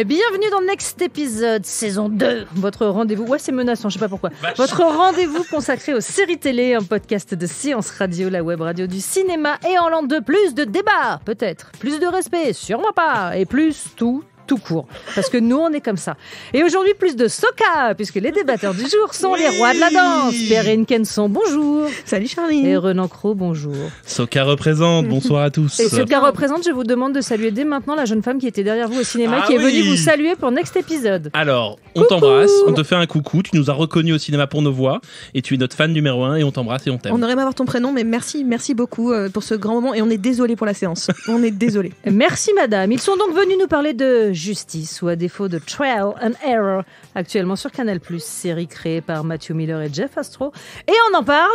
Bienvenue dans Next Episode, saison 2. Votre rendez-vous, c'est menaçant, je sais pas pourquoi. Votre rendez-vous consacré aux séries télé, un podcast de Séance Radio, la web radio du cinéma. Et en l'an 2, plus de débats, peut-être. Plus de respect, sûrement pas. Et plus tout court. Parce que nous, on est comme ça. Et aujourd'hui, plus de soca, puisque les débatteurs du jour sont les rois de la danse. Perrine Kenson, bonjour. Salut Charlie. Et Renan Cros, bonjour. Soca représente, bonsoir à tous. Et Soca représente, je vous demande de saluer dès maintenant la jeune femme qui était derrière vous au cinéma, qui est venue vous saluer pour Next Episode. Alors, on t'embrasse, on te fait un coucou, tu nous as reconnus au cinéma pour nos voix, et tu es notre fan numéro 1, et on t'embrasse et on t'aime. On aurait aimé avoir ton prénom, mais merci beaucoup pour ce grand moment, et on est désolé pour la séance. On est désolé. Merci madame. Ils sont donc venus nous parler de justice, ou à défaut de Trial and Error, actuellement sur Canal+, série créée par Matthew Miller et Jeff Astro. Et on en parle.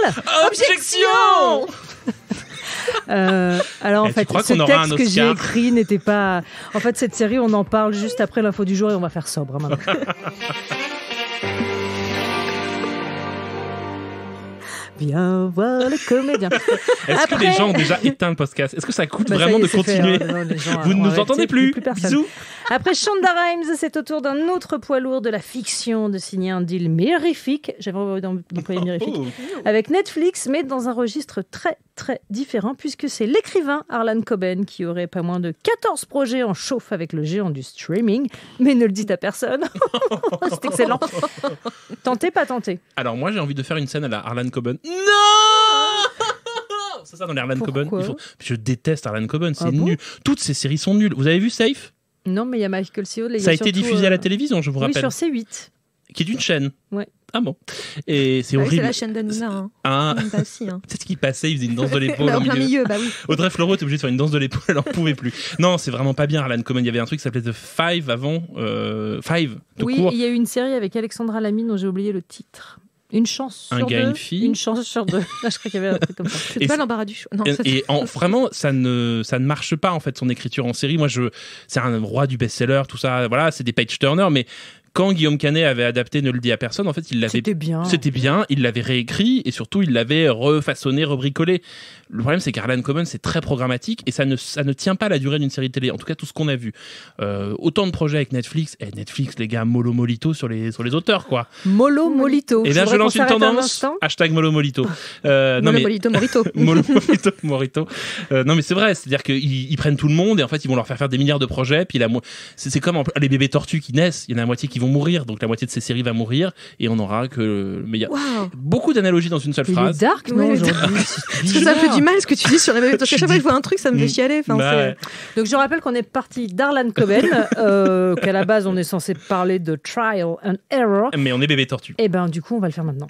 Objection. Alors en fait, ce texte que j'ai écrit n'était pas... En fait, cette série, on en parle juste après l'info du jour et on va faire sobre maintenant. Viens voir les comédiens. Est-ce que les gens ont déjà éteint le podcast ? Est-ce que ça coûte vraiment de continuer ? Vous ne nous entendez plus. Bisous. Après Shonda Rhimes, c'est au tour d'un autre poids lourd de la fiction de signer un deal mirifique. J'avais envie d'employer mirifique. Avec Netflix, mais dans un registre très très différent, puisque c'est l'écrivain Harlan Coben qui aurait pas moins de 14 projets en chauffe avec le géant du streaming. Mais ne le dites à personne. C'est excellent. Tentez, pas tentez. Alors moi, j'ai envie de faire une scène à la Harlan Coben. Non. C'est ça dans les Harlan Coben. Je déteste Harlan Coben, c'est nul. Toutes ces séries sont nulles. Vous avez vu Safe ? Non, mais il y a Michael C. Hall. Ça a été diffusé à la télévision, je vous rappelle. Oui, sur C8. Qui est une chaîne. Ouais. Ah bon. Et c'est horrible. C'est la chaîne d'Anouna. C'est ce qu'il passait, il faisait une danse de l'épaule en milieu. Bah oui. Audrey Fleurot était obligée de faire une danse de l'épaule, elle en pouvait plus. Non, c'est vraiment pas bien Harlan Coben. Il y avait un truc qui s'appelait The Five avant. Five. Oui, il y a eu une série avec Alexandra Lamy dont j'ai oublié le titre. Une chance sur deux. Une fille. Une chance sur deux. Là, je crois qu'il y avait un truc comme ça. C'est pas l'embarras du choix. Non, vraiment, ça ne marche pas en fait son écriture en série. Moi, c'est un roi du best-seller, tout ça. Voilà, c'est des page-turners, mais quand Guillaume Canet avait adapté Ne le dit à personne, en fait, C'était bien, il l'avait réécrit et surtout il l'avait refaçonné, rebricolé. Le problème, c'est qu'Harlan Coben, c'est très programmatique et ça ne tient pas la durée d'une série de télé. En tout cas, tout ce qu'on a vu. Autant de projets avec Netflix. Et Netflix, les gars, mollo molito sur les auteurs, quoi. Mollo molito. Et là, je lance une tendance. #, mollo molito. Molito morito. Mollo molito morito. Non, mais c'est vrai. C'est-à-dire qu'ils prennent tout le monde et en fait, ils vont leur faire des milliards de projets. Puis c'est comme les bébés tortues qui naissent. Il y en a la moitié qui vont mourir. Donc la moitié de ces séries va mourir et on n'aura que... Mais il y a beaucoup d'analogies dans une seule phrase. Il est dark, non, aujourd'hui. Parce que ça me fait du mal ce que tu dis sur la bébé. Parce que chaque fois que je vois un truc, ça me fait chialer. Donc je rappelle qu'on est parti d'Harlan Coben, qu'à la base on est censé parler de Trial and Error. Mais on est bébé tortue. Et du coup on va le faire maintenant.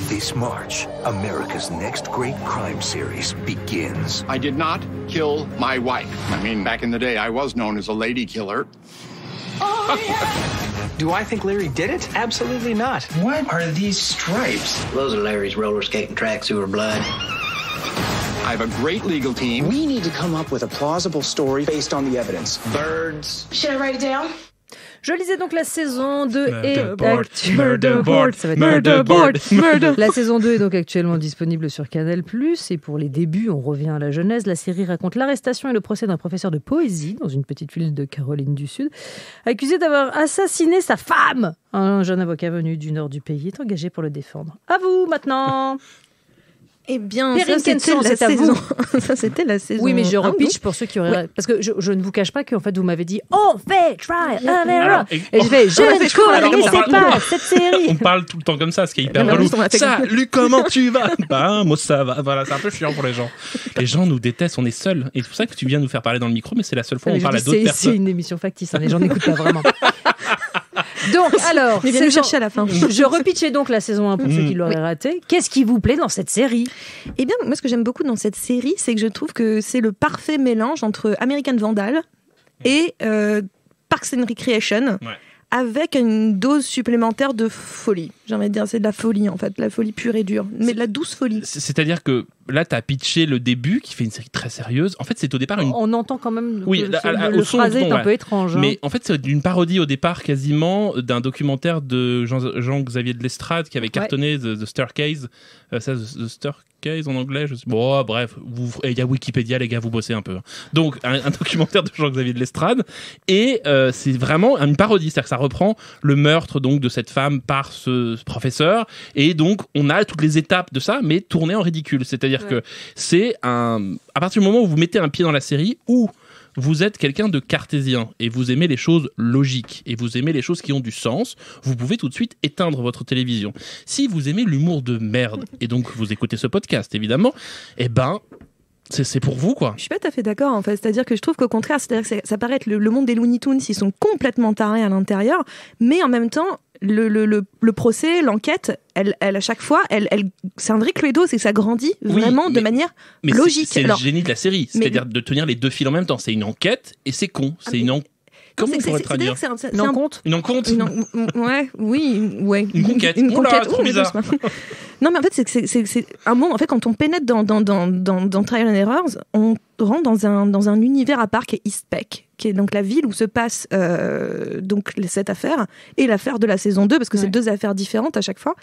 This March, America's next great crime series begins. I did not kill my wife. I mean, back in the day, I was known as a lady killer. Oh, yeah. Do I think Larry did it? Absolutely not. What are these stripes? Those are Larry's roller skating tracks who are blood. I have a great legal team. We need to come up with a plausible story based on the evidence. Birds. Should I write it down? Je lisais donc la saison 2 La saison 2 est donc actuellement disponible sur Canal+. Et pour les débuts, on revient à la genèse. La série raconte l'arrestation et le procès d'un professeur de poésie dans une petite ville de Caroline du Sud, accusé d'avoir assassiné sa femme. Un jeune avocat venu du nord du pays est engagé pour le défendre. À vous maintenant. Eh bien, Perrine Kenson, c'est à vous. Ça, c'était la saison. Oui, mais je repitch pour ceux qui auraient... Parce que je ne vous cache pas qu'en fait, vous m'avez dit « On fait Trial and Error ». Et je fais « Je ne connaissais pas cette série ». On parle tout le temps comme ça, ce qui est hyper relou. Salut, comment tu vas ? Moi, ça va. Voilà, c'est un peu chiant pour les gens. Les gens nous détestent, on est seuls. Et c'est pour ça que tu viens nous faire parler dans le micro, mais c'est la seule fois où on parle à d'autres personnes. C'est une émission factice, les gens n'écoutent pas vraiment. Donc, alors, viens nous chercher à la fin. Je repitchais donc la saison 1 pour ceux qui l'auraient raté. Qu'est-ce qui vous plaît dans cette série ? Eh bien, moi, ce que j'aime beaucoup dans cette série, c'est que je trouve que c'est le parfait mélange entre American Vandal et Parks and Recreation. Ouais. Avec une dose supplémentaire de folie. J'ai envie de dire, c'est de la folie en fait, de la folie pure et dure, mais de la douce folie. C'est-à-dire que là, t'as pitché le début, qui fait une série très sérieuse. En fait, c'est au départ une... On entend quand même oui, que le phrasé est un peu étrange. Mais en fait, c'est une parodie au départ quasiment d'un documentaire de Jean-Xavier de Lestrade qui avait cartonné The Staircase. The Staircase en anglais, je sais. Bon, bref, il y a Wikipédia, les gars, vous bossez un peu. Donc, un documentaire de Jean-Xavier de Lestrade. Et c'est vraiment une parodie, c'est-à-dire que ça reprend le meurtre donc de cette femme par ce professeur. Et donc, on a toutes les étapes de ça, mais tournées en ridicule. C'est-à-dire que c'est à partir du moment où vous mettez un pied dans la série, où vous êtes quelqu'un de cartésien et vous aimez les choses logiques et vous aimez les choses qui ont du sens, vous pouvez tout de suite éteindre votre télévision. Si vous aimez l'humour de merde, et donc vous écoutez ce podcast évidemment, eh ben... C'est pour vous, quoi. Je suis pas tout à fait d'accord, en fait. C'est-à-dire que je trouve qu'au contraire, c'est-à-dire que ça paraît être le monde des Looney Tunes, ils sont complètement tarés à l'intérieur, mais en même temps, le procès, l'enquête, elle à chaque fois, c'est un vrai cluedo, c'est que ça grandit vraiment de manière logique. C'est le génie de la série, c'est-à-dire de tenir les deux fils en même temps. C'est une enquête et c'est con. C'est une enquête. Comment on pourrait traduire ? Une encontre ? Une encontre ? Ouais. Une conquête. Oula, trop bizarre. Non, mais en fait, c'est un monde. En fait, quand on pénètre dans Trial and Error, on rentre dans un univers à part qui est East Peck, qui est donc la ville où se passe donc cette affaire et l'affaire de la saison 2, parce que c'est deux affaires différentes à chaque fois.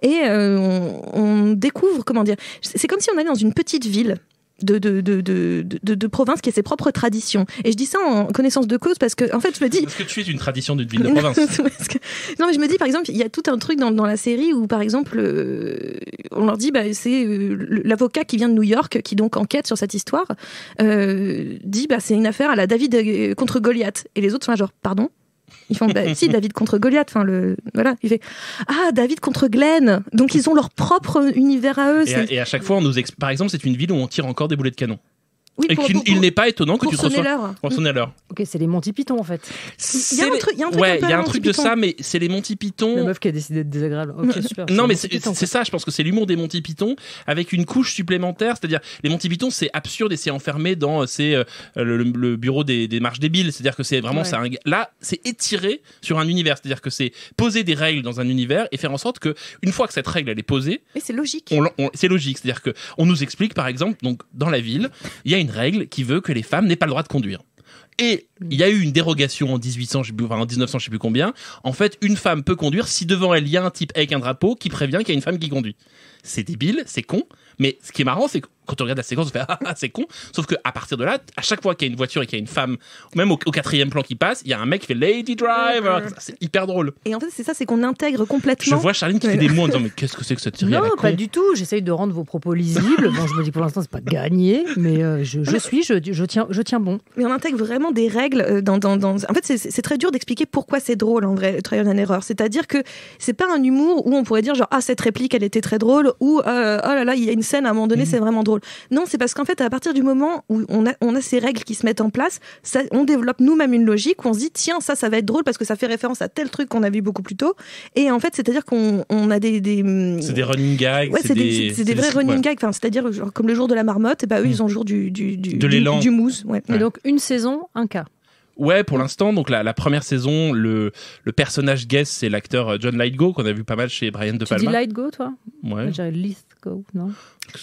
Et on découvre, comment dire, c'est comme si on allait dans une petite ville de province qui a ses propres traditions. Et je dis ça en connaissance de cause parce que, en fait, je me dis... Parce que tu es une tradition d'une ville de province. Non, mais je me dis, par exemple, il y a tout un truc dans la série où, par exemple, on leur dit, c'est l'avocat qui vient de New York, qui donc enquête sur cette histoire, dit, c'est une affaire à la David contre Goliath. Et les autres sont là, genre, pardon ? Ils font, si, David contre Goliath. Voilà. Il fait, David contre Glenn. Donc, ils ont leur propre univers à eux. Et à chaque fois, par exemple, c'est une ville où on tire encore des boulets de canon. Oui, il n'est pas étonnant que tu te reçois. Pour sonner l'heure. Ok, c'est les Monty Python en fait. Il y a un truc de ça, mais c'est les Monty Python. La meuf qui a décidé d'être désagréable. Ok, super. Non, mais c'est ça, je pense que c'est l'humour des Monty Python avec une couche supplémentaire. C'est-à-dire, les Monty Python, c'est absurde et c'est enfermé dans le bureau des marches débiles. C'est-à-dire que c'est vraiment ça. Là, c'est étiré sur un univers. C'est-à-dire que c'est poser des règles dans un univers et faire en sorte que, une fois que cette règle elle est posée, mais c'est logique. C'est logique. C'est-à-dire que on nous explique, par exemple, donc dans la ville, il y a une règle qui veut que les femmes n'aient pas le droit de conduire. Et il y a eu une dérogation en 1900, je sais plus combien. En fait, une femme peut conduire si devant elle, il y a un type avec un drapeau qui prévient qu'il y a une femme qui conduit. C'est débile, c'est con. Mais ce qui est marrant, c'est que quand on regarde la séquence, on fait c'est con. Sauf qu'à partir de là, à chaque fois qu'il y a une voiture et qu'il y a une femme, même au quatrième plan qui passe, il y a un mec qui fait Lady Driver. C'est hyper drôle. Et en fait, c'est ça, c'est qu'on intègre complètement. Je vois Charline qui fait des mots en disant mais qu'est-ce que c'est que cette série ? Non, pas du tout. J'essaye de rendre vos propos lisibles. Bon, je me dis pour l'instant, c'est pas gagné, mais je tiens bon. Mais on intègre vraiment des règles dans. En fait, c'est très dur d'expliquer pourquoi c'est drôle en vrai, Trial and Error. C'est-à-dire que c'est pas un humour où on pourrait dire genre cette réplique elle était très drôle ou oh là là il y a une scène à un moment donné c'est vraiment drôle. Non, c'est parce qu'en fait à partir du moment où on a ces règles qui se mettent en place, on développe nous-mêmes une logique où on se dit tiens ça va être drôle parce que ça fait référence à tel truc qu'on a vu beaucoup plus tôt. Et en fait c'est-à-dire qu'on a des c'est des running gags. Ouais, c'est des vrais running gags. Enfin, c'est-à-dire genre, comme le jour de la marmotte, eux ils ont le jour de l'élan, du mousse. Ouais. Et donc une saison, un cas. Ouais, pour l'instant, donc la première saison, le personnage guest, c'est l'acteur John Lithgow, qu'on a vu pas mal chez Brian De Palma. Tu dis Lithgow, toi ? Ouais. Moi, j'aurais Lithgow, non ?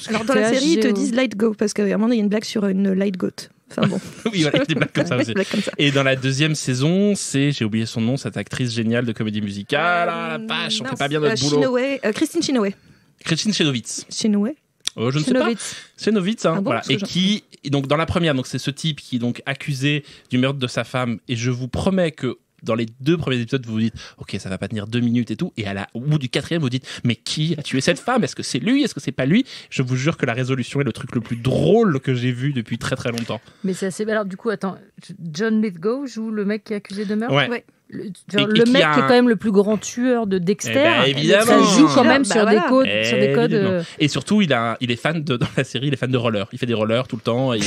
Alors, dans la série, ils te disent Lithgow, parce qu'à un moment, il y a une blague sur une light goat. Enfin bon. Oui, voilà, il y a des blagues comme ça aussi. Et dans la deuxième saison, j'ai oublié son nom, cette actrice géniale de comédie musicale. La vache, on fait pas bien notre boulot. Christine Chenoweth. Je ne sais pas. Chenoweth, voilà. Et donc dans la première, donc c'est ce type qui est donc accusé du meurtre de sa femme. Et je vous promets que dans les 2 premiers épisodes, vous vous dites, ok, ça va pas tenir 2 minutes et tout. Et au bout du 4e, vous dites, mais qui a tué cette femme ? Est-ce que c'est lui ? Est-ce que c'est pas lui ? Je vous jure que la résolution est le truc le plus drôle que j'ai vu depuis très très longtemps. Mais c'est assez. Alors du coup, attends, John Lithgow joue le mec qui est accusé de meurtre ? Ouais. Le mec qui est quand même le plus grand tueur de Dexter, évidemment. ça joue quand même sur des codes. Et surtout, il est fan dans la série, il est fan de roller. Il fait des rollers tout le temps et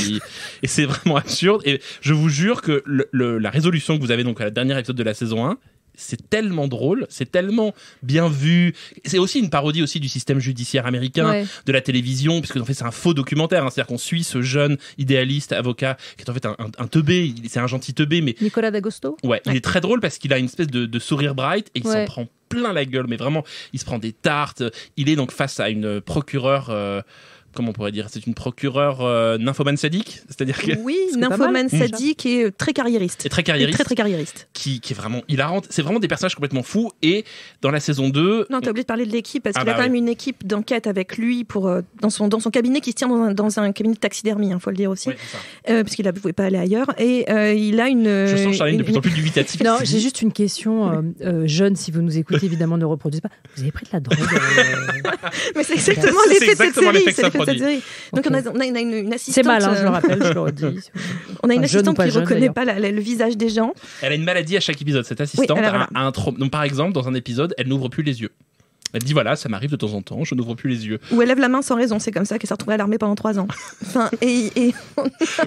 c'est vraiment absurde. Et je vous jure que la résolution que vous avez donc à la dernière épisode de la saison 1, c'est tellement drôle, c'est tellement bien vu. C'est aussi une parodie aussi du système judiciaire américain, de la télévision, puisque en fait c'est un faux documentaire. C'est-à-dire qu'on suit ce jeune idéaliste avocat qui est en fait un teubé. C'est un gentil teubé, mais Nicolas D'Agosto. Ouais, il est très drôle parce qu'il a une espèce de sourire bright et il s'en prend plein la gueule. Mais vraiment, il se prend des tartes. Il est donc face à une procureure. comment on pourrait dire, c'est une procureure nymphomane sadique, c'est-à-dire que oui, nymphomane sadique et très carriériste. Et très carriériste. Très carriériste. Qui est vraiment hilarante. C'est vraiment des personnages complètement fous. Et dans la saison 2... Non, t'as oublié de parler de l'équipe, parce qu'il a quand même une équipe d'enquête avec lui dans son cabinet qui se tient dans un cabinet de taxidermie, faut le dire aussi. Oui, c'est ça. Puisqu'il ne pouvait pas aller ailleurs. Et il a une... Je sens Charline de plus en plus dubitatif. Non, j'ai juste une question. Jeune, si vous nous écoutez, évidemment, ne reproduisez pas. Vous avez pris de la drogue Mais c'est exactement l'effet de cette série. Donc on a une assistante. C'est mal, je le rappelle, je le redis. On a une assistante qui ne reconnaît pas le visage des gens. Elle a une maladie à chaque épisode. Cette assistante a un trauma. Donc par exemple, dans un épisode, elle n'ouvre plus les yeux. Elle dit voilà, ça m'arrive de temps en temps, je n'ouvre plus les yeux. Ou elle lève la main sans raison, c'est comme ça qu'elle s'est retrouvée à l'armée pendant 3 ans.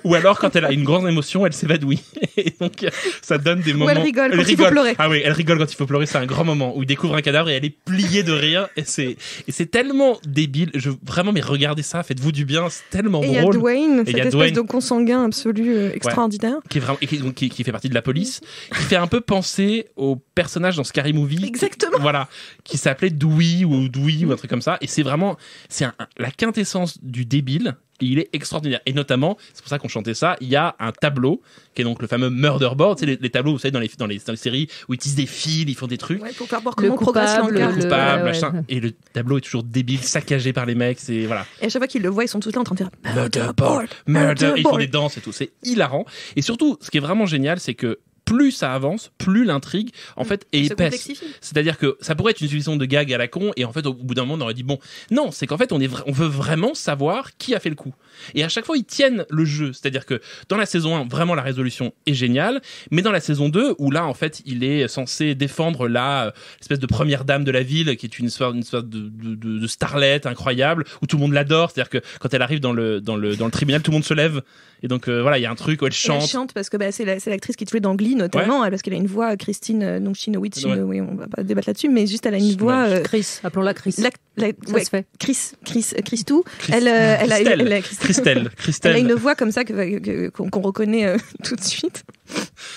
Ou alors quand elle a une grande émotion, elle s'évanouit. Et donc ça donne des moments. Ou elle rigole quand il faut pleurer. Ah oui, elle rigole quand il faut pleurer, c'est un grand moment où il découvre un cadavre et elle est pliée de rire. Et c'est tellement débile. Vraiment, mais regardez ça, faites-vous du bien, c'est tellement drôle. Et il y a Dwayne, cette espèce de consanguin absolu extraordinaire. Qui est vraiment, qui fait partie de la police, qui fait un peu penser au personnage dans Scary Movie. Exactement. Voilà, qui s'appelait Dewey ou un truc comme ça. Et c'est vraiment, la quintessence du débile. Et il est extraordinaire. Et notamment, c'est pour ça qu'on chantait ça, il y a un tableau, qui est donc le fameux murder board, tu sais, les tableaux, vous savez, dans les séries où ils utilisent des fils, ils font des trucs. Ouais, pour faire voir comment progresse l'enquête. Le coupable, machin. Et le tableau est toujours débile, saccagé par les mecs, c'est, voilà. Et à chaque fois qu'ils le voient, ils sont tous là en train de dire murder board, murder. Et ils font des danses et tout. C'est hilarant. Et surtout, ce qui est vraiment génial, c'est que plus ça avance, plus l'intrigue en fait est épaisse. C'est-à-dire que ça pourrait être une succession de gags à la con et en fait au bout d'un moment on aurait dit bon, non, c'est qu'en fait on veut vraiment savoir qui a fait le coup. Et à chaque fois ils tiennent le jeu, c'est-à-dire que dans la saison 1 vraiment la résolution est géniale, mais dans la saison 2 où là en fait il est censé défendre l'espèce de première dame de la ville qui est une sorte de starlette incroyable où tout le monde l'adore, c'est-à-dire que quand elle arrive dans le tribunal tout le monde se lève et donc voilà il y a un truc où elle chante. Elle chante parce que c'est l'actrice qui jouait dans Glee notamment, parce qu'elle a une voix, Christine donc Chenoweth, oui, on va pas débattre là-dessus, mais juste elle a une voix Chris, appelons-la Chris. Ça se fait. Christou. Elle a Christelle. Elle a une voix comme ça qu'on reconnaît tout de suite.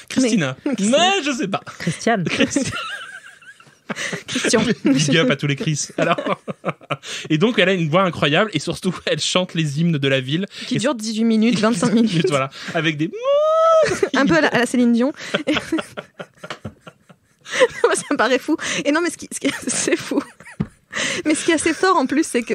Christina. Mais je sais pas. Christian. Big up à tous les Chris. Alors, et donc elle a une voix incroyable et surtout elle chante les hymnes de la ville qui durent 18 minutes, 25 minutes. Voilà, avec des un peu à la Céline Dion. Ça me paraît fou. Et non, mais c'est fou. Mais ce qui est assez fort en plus, c'est que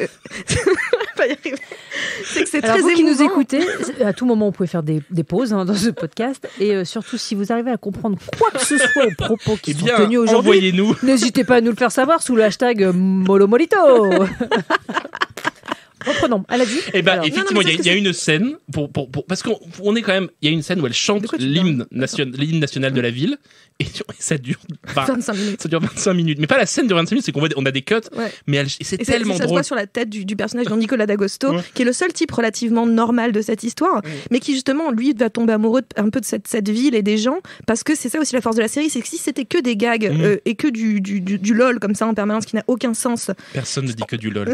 c'est très vous émouvant. Qui nous écoutez, à tout moment, vous pouvez faire des pauses dans ce podcast. Et surtout, si vous arrivez à comprendre quoi que ce soit aux propos qui sont tenus aujourd'hui, envoyez-nous. N'hésitez pas à nous le faire savoir sous le hashtag Molomolito. Reprenons, elle a dit. Eh ben, effectivement, il y a une scène parce qu'on est quand même. Il y a une scène où elle chante l'hymne national de la ville et ça dure 25 minutes. Ça dure 25 minutes, mais pas la scène de 25 minutes, c'est qu'on a des cuts, mais c'est tellement drôle. Ça se voit sur la tête du personnage de Nicolas D'Agosto, qui est le seul type relativement normal de cette histoire, mais qui justement lui va tomber amoureux un peu de cette ville et des gens, parce que c'est ça aussi la force de la série, c'est que si c'était que des gags et que du lol comme ça en permanence qui n'a aucun sens. Personne ne dit que du lol.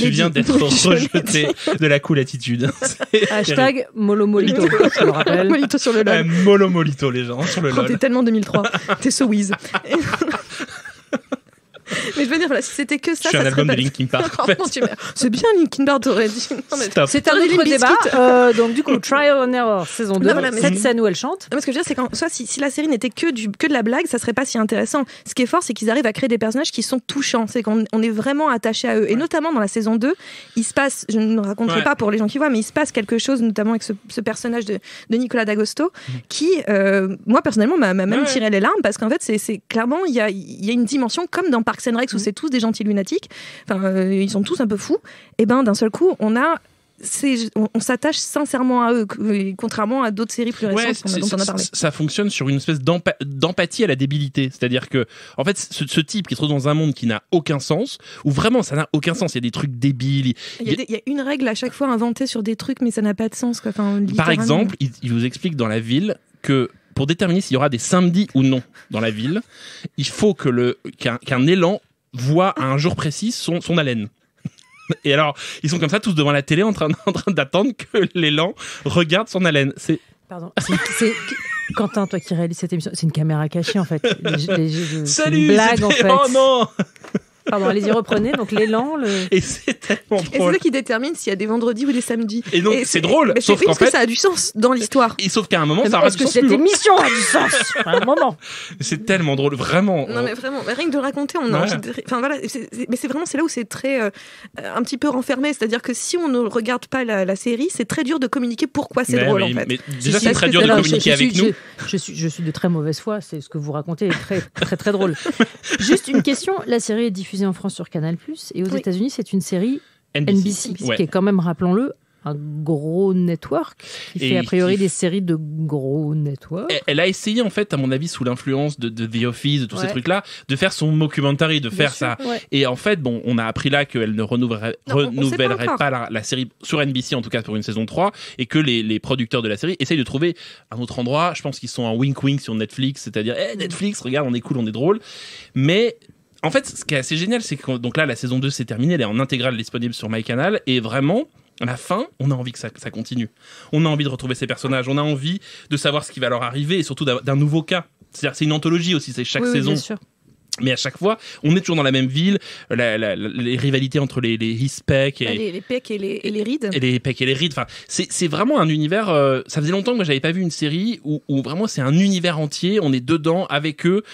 Tu viens d'être rejeté de la cool attitude. Hashtag Molomolito, je le rappelle. Molito sur le lol. Molomolito, les gens, sur le lol. T'es tellement 2003. T'es so whiz. Mais je veux dire, voilà, si c'était que ça, je suis un album de Linkin Park. C'est bien Linkin Park, t'aurais dit. C'est un autre débat. Donc du coup, Trial and Error, saison 2, cette scène où elle chante. Non, ce que je veux dire, c'est qu'en soit, si la série n'était que de la blague, ça serait pas si intéressant. Ce qui est fort, c'est qu'ils arrivent à créer des personnages qui sont touchants. C'est qu'on est vraiment attaché à eux. Et notamment dans la saison 2, il se passe, je ne raconterai pas pour les gens qui voient, mais il se passe quelque chose, notamment avec ce personnage de Nicolas D'Agosto, qui, moi personnellement, m'a même tiré les larmes, parce qu'en fait, c'est clairement, il y a une dimension comme dans Parks and Rec où c'est tous des gentils lunatiques, ils sont tous un peu fous, et ben d'un seul coup on s'attache sincèrement à eux, contrairement à d'autres séries plus récentes dont on a parlé. Ça fonctionne sur une espèce d'empathie à la débilité, c'est-à-dire que en fait ce type qui se retrouve dans un monde qui n'a aucun sens, où vraiment ça n'a aucun sens, il y a des trucs débiles, il y a une règle à chaque fois inventée sur des trucs mais ça n'a pas de sens, quoi. Par exemple il vous explique dans la ville que pour déterminer s'il y aura des samedis ou non dans la ville, il faut qu'un élan voit à un jour précis son haleine. Et alors, ils sont comme ça, tous devant la télé, en train d'attendre que l'élan regarde son haleine. Pardon. Quentin, toi qui réalises cette émission, c'est une caméra cachée en fait. Salut, une blague en fait. Oh non. Pardon, allez-y, reprenez. Donc l'élan, Et c'est tellement Et c'est drôle. ça qui détermine s'il y a des vendredis ou des samedis. Et donc c'est drôle, mais sauf c'est qu'en parce que fait, ça a du sens dans l'histoire. et sauf qu'à un moment, ça aura est-ce du que sens cette plus loin. émission a du sens à un moment? C'est tellement drôle, vraiment. Non mais vraiment, rien que de le raconter, on a Ouais. envie de... Enfin voilà, mais c'est vraiment c'est là où c'est très un petit peu renfermé, c'est-à-dire que si on ne regarde pas la série, c'est très dur de communiquer pourquoi c'est drôle en fait. Mais déjà, Si, c'est si, très dur de alors, communiquer avec nous. Je suis de très mauvaise foi, c'est ce que vous racontez est très, très, très drôle. Juste une question, la série est diffusée en France sur Canal+, et aux Oui. États-Unis, c'est une série NBC. NBC, Ouais. qui est quand même, rappelons-le, un gros network, qui Et fait a priori qui- des séries de gros networks. Elle a essayé, en fait, à mon avis, sous l'influence de The Office, de tous ces Ouais. trucs-là, de faire son mockumentary, de faire sûr, ça. ouais. Et en fait, bon, on a appris là qu'elle ne renouvellerait Non, on sait pas encore. pas la série sur NBC, en tout cas pour une saison 3, et que les producteurs de la série essayent de trouver un autre endroit. Je pense qu'ils sont en wink-wink sur Netflix, c'est-à-dire, Netflix, regarde, on est cool, on est drôle. Mais en fait, ce qui est assez génial, c'est que donc là, la saison 2 c'est terminé, elle est en intégrale disponible sur MyCanal, et vraiment, à la fin, on a envie que ça continue. On a envie de retrouver ces personnages, on a envie de savoir ce qui va leur arriver, et surtout d'un nouveau cas. C'est-à-dire, c'est une anthologie aussi, c'est chaque Oui, oui, saison. bien sûr. Mais à chaque fois, on est toujours dans la même ville, les rivalités entre les Hispec et Les pecs et les rides. les Peck et les Reed. Enfin, c'est vraiment un univers. Ça faisait longtemps que moi j'avais pas vu une série où vraiment c'est un univers entier. On est dedans avec eux.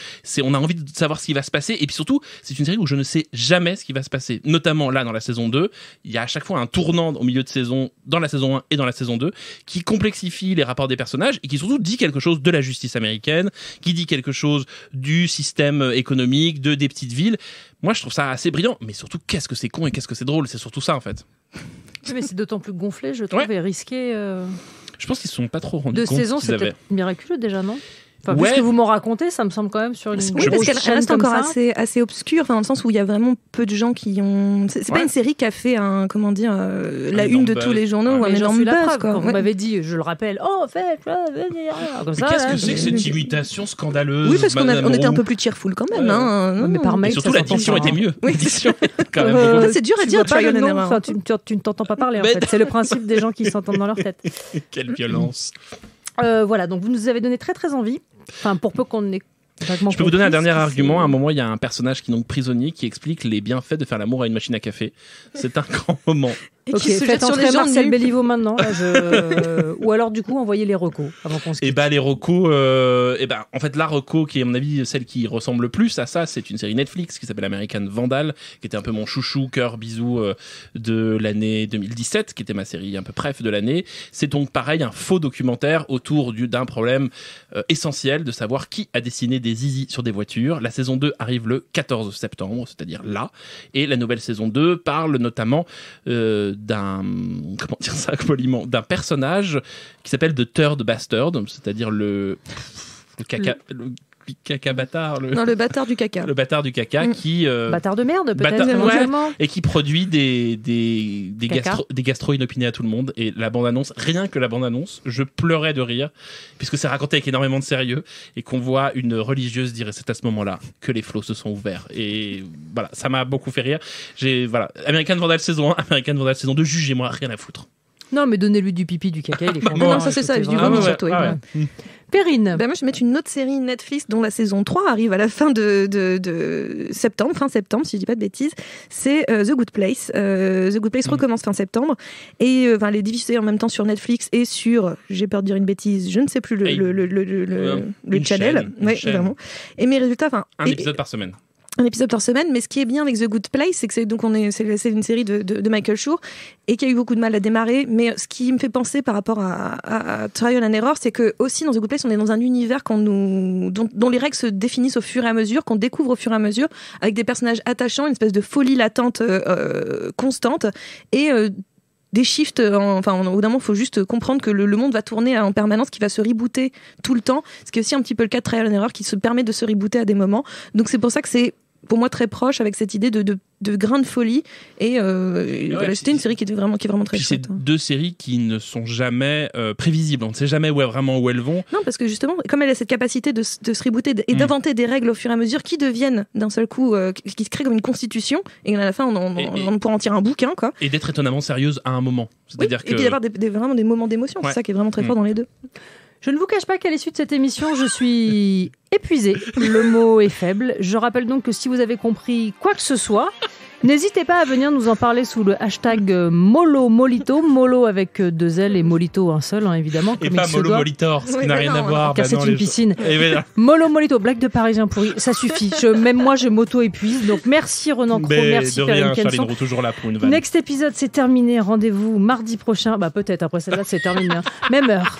On a envie de savoir ce qui va se passer. Et puis surtout, c'est une série où je ne sais jamais ce qui va se passer. Notamment là dans la saison 2, il y a à chaque fois un tournant au milieu de saison, dans la saison 1 et dans la saison 2, qui complexifie les rapports des personnages et qui surtout dit quelque chose de la justice américaine, qui dit quelque chose du système économique, des petites villes. Moi, je trouve ça assez brillant, mais surtout, qu'est-ce que c'est con et qu'est-ce que c'est drôle. C'est surtout ça, en fait. Oui, mais c'est d'autant plus gonflé, je trouve, Ouais. et risqué. Je pense qu'ils se sont pas trop rendus Deux compte saisons, qu'ils c'est avaient. peut-être miraculeux déjà, non? Enfin, Ouais. vu ce que vous m'en racontez, ça me semble quand même sur une Oui, grosse parce qu'elle chaîne reste comme encore ça. assez obscure, enfin, dans le sens où il y a vraiment peu de gens qui ont. C'est pas Ouais. une série qui a fait la une de énorme tous les buzz. journaux ou un Mais j'en énorme suis la buzz, preuve. quoi. Quand vous Ouais. m'avez dit, je le rappelle, oh, faites, comme ça. Mais qu'est-ce là, que c'est que je- cette imitation scandaleuse? Oui, parce qu'on Madame était un Roux peu plus cheerful quand même. Ouais. Hein. Ouais, mais Non. par mail, Et surtout, ça la diction s'entend était pas. mieux. Oui. L'addiction, quand même. Euh, En fait, c'est dur à tu dire, vois pas trial le and nom, error. enfin, tu ne t'entends pas parler en Mais- fait. C'est le principe des gens qui s'entendent dans leur tête. Quelle violence. Voilà, donc vous nous avez donné très très envie. Enfin, pour peu qu'on ait vaguement Je peux vous donner un compris dernier ce qui argument. s'est- À un moment, il y a un personnage qui est donc prisonnier qui explique les bienfaits de faire l'amour à une machine à café. C'est un grand moment. Et Ok, qui se faites jette sur entrer les gens Marcel nus. Béliveau maintenant. Là, ou alors du coup, envoyez les recos avant qu'on se Et quitte. bah les recos, en fait la reco qui est à mon avis celle qui ressemble le plus à ça, c'est une série Netflix qui s'appelle American Vandal, qui était un peu mon chouchou, cœur, bisou de l'année 2017, qui était ma série un peu préf de l'année. C'est donc pareil un faux documentaire autour d'un problème essentiel de savoir qui a dessiné des zizi sur des voitures. La saison 2 arrive le 14 septembre, c'est-à-dire là, et la nouvelle saison 2 parle notamment d'un personnage qui s'appelle The Third Bastard, c'est-à-dire le caca bâtard, Non, le bâtard du caca. le bâtard du caca qui Bâtard de merde, peut-être, Bâtard- éventuellement. et qui produit des Caca. gastro inopinés à tout le monde. Et la bande-annonce, rien que la bande-annonce, je pleurais de rire, puisque c'est raconté avec énormément de sérieux, et qu'on voit une religieuse dire, et c'est à ce moment-là que les flots se sont ouverts. Et voilà, ça m'a beaucoup fait rire. American Vandal saison 1, American Vandal saison 2, jugez-moi, rien à foutre. Non, mais donnez-lui du pipi, du caca, il est content. non, ça, c'est ça, écoutez, du vraiment. vomi, surtout, oui. Perrine. Ben moi, je vais mettre une autre série Netflix dont la saison 3 arrive à la fin de septembre, fin septembre, si je dis pas de bêtises. C'est The Good Place. The Good Place recommence fin septembre. Et elle est diffusée en même temps sur Netflix et sur, j'ai peur de dire une bêtise, je ne sais plus le Une channel. chaîne, une Ouais, chaîne. vraiment. Et mes résultats, Un épisode par semaine. un épisode par semaine, mais ce qui est bien avec The Good Place, c'est que c'est une série de Michael Schur et qui a eu beaucoup de mal à démarrer. Mais ce qui me fait penser par rapport à Trial and Error, c'est que aussi dans The Good Place, on est dans un univers dont les règles se définissent au fur et à mesure, qu'on découvre au fur et à mesure, avec des personnages attachants, une espèce de folie latente constante et des shifts, au bout d'un moment, il faut juste comprendre que le monde va tourner en permanence, qu'il va se rebooter tout le temps, ce qui est aussi un petit peu le cas de Trial and Error, qui se permet de se rebooter à des moments. Donc c'est pour ça que c'est, pour moi, très proche avec cette idée de de grains de folie. Et voilà, c'était une série qui est vraiment très Puis chouette. c'est deux séries qui ne sont jamais prévisibles. On ne sait jamais vraiment où elles vont. Non, parce que justement, comme elle a cette capacité de se rebooter et d'inventer des règles au fur et à mesure qui deviennent d'un seul coup, qui se créent comme une constitution, et à la fin, on pourra en tirer un bouquin, quoi. Et d'être étonnamment sérieuse à un moment. C'est-à-dire Et puis d'avoir vraiment des moments d'émotion. C'est ça qui est vraiment très fort dans les deux. Je ne vous cache pas qu'à l'issue de cette émission, je suis épuisée. Le mot est faible. Je rappelle donc que si vous avez compris quoi que ce soit, n'hésitez pas à venir nous en parler sous le hashtag MoloMolito, Molo avec 2 L et Molito un seul, évidemment. Et pas Molo Molitor, ce qui n'a rien à voir. Car c'est une piscine. MoloMolito, blague de Parisien pourri, ça suffit. Même moi, je m'auto-épuise. Donc merci Renan Cros, merci Perrine Kenson. Toujours là pour une vanne. Next épisode, c'est terminé. Rendez-vous mardi prochain. Peut-être, après celle-là, c'est terminé. Même heure.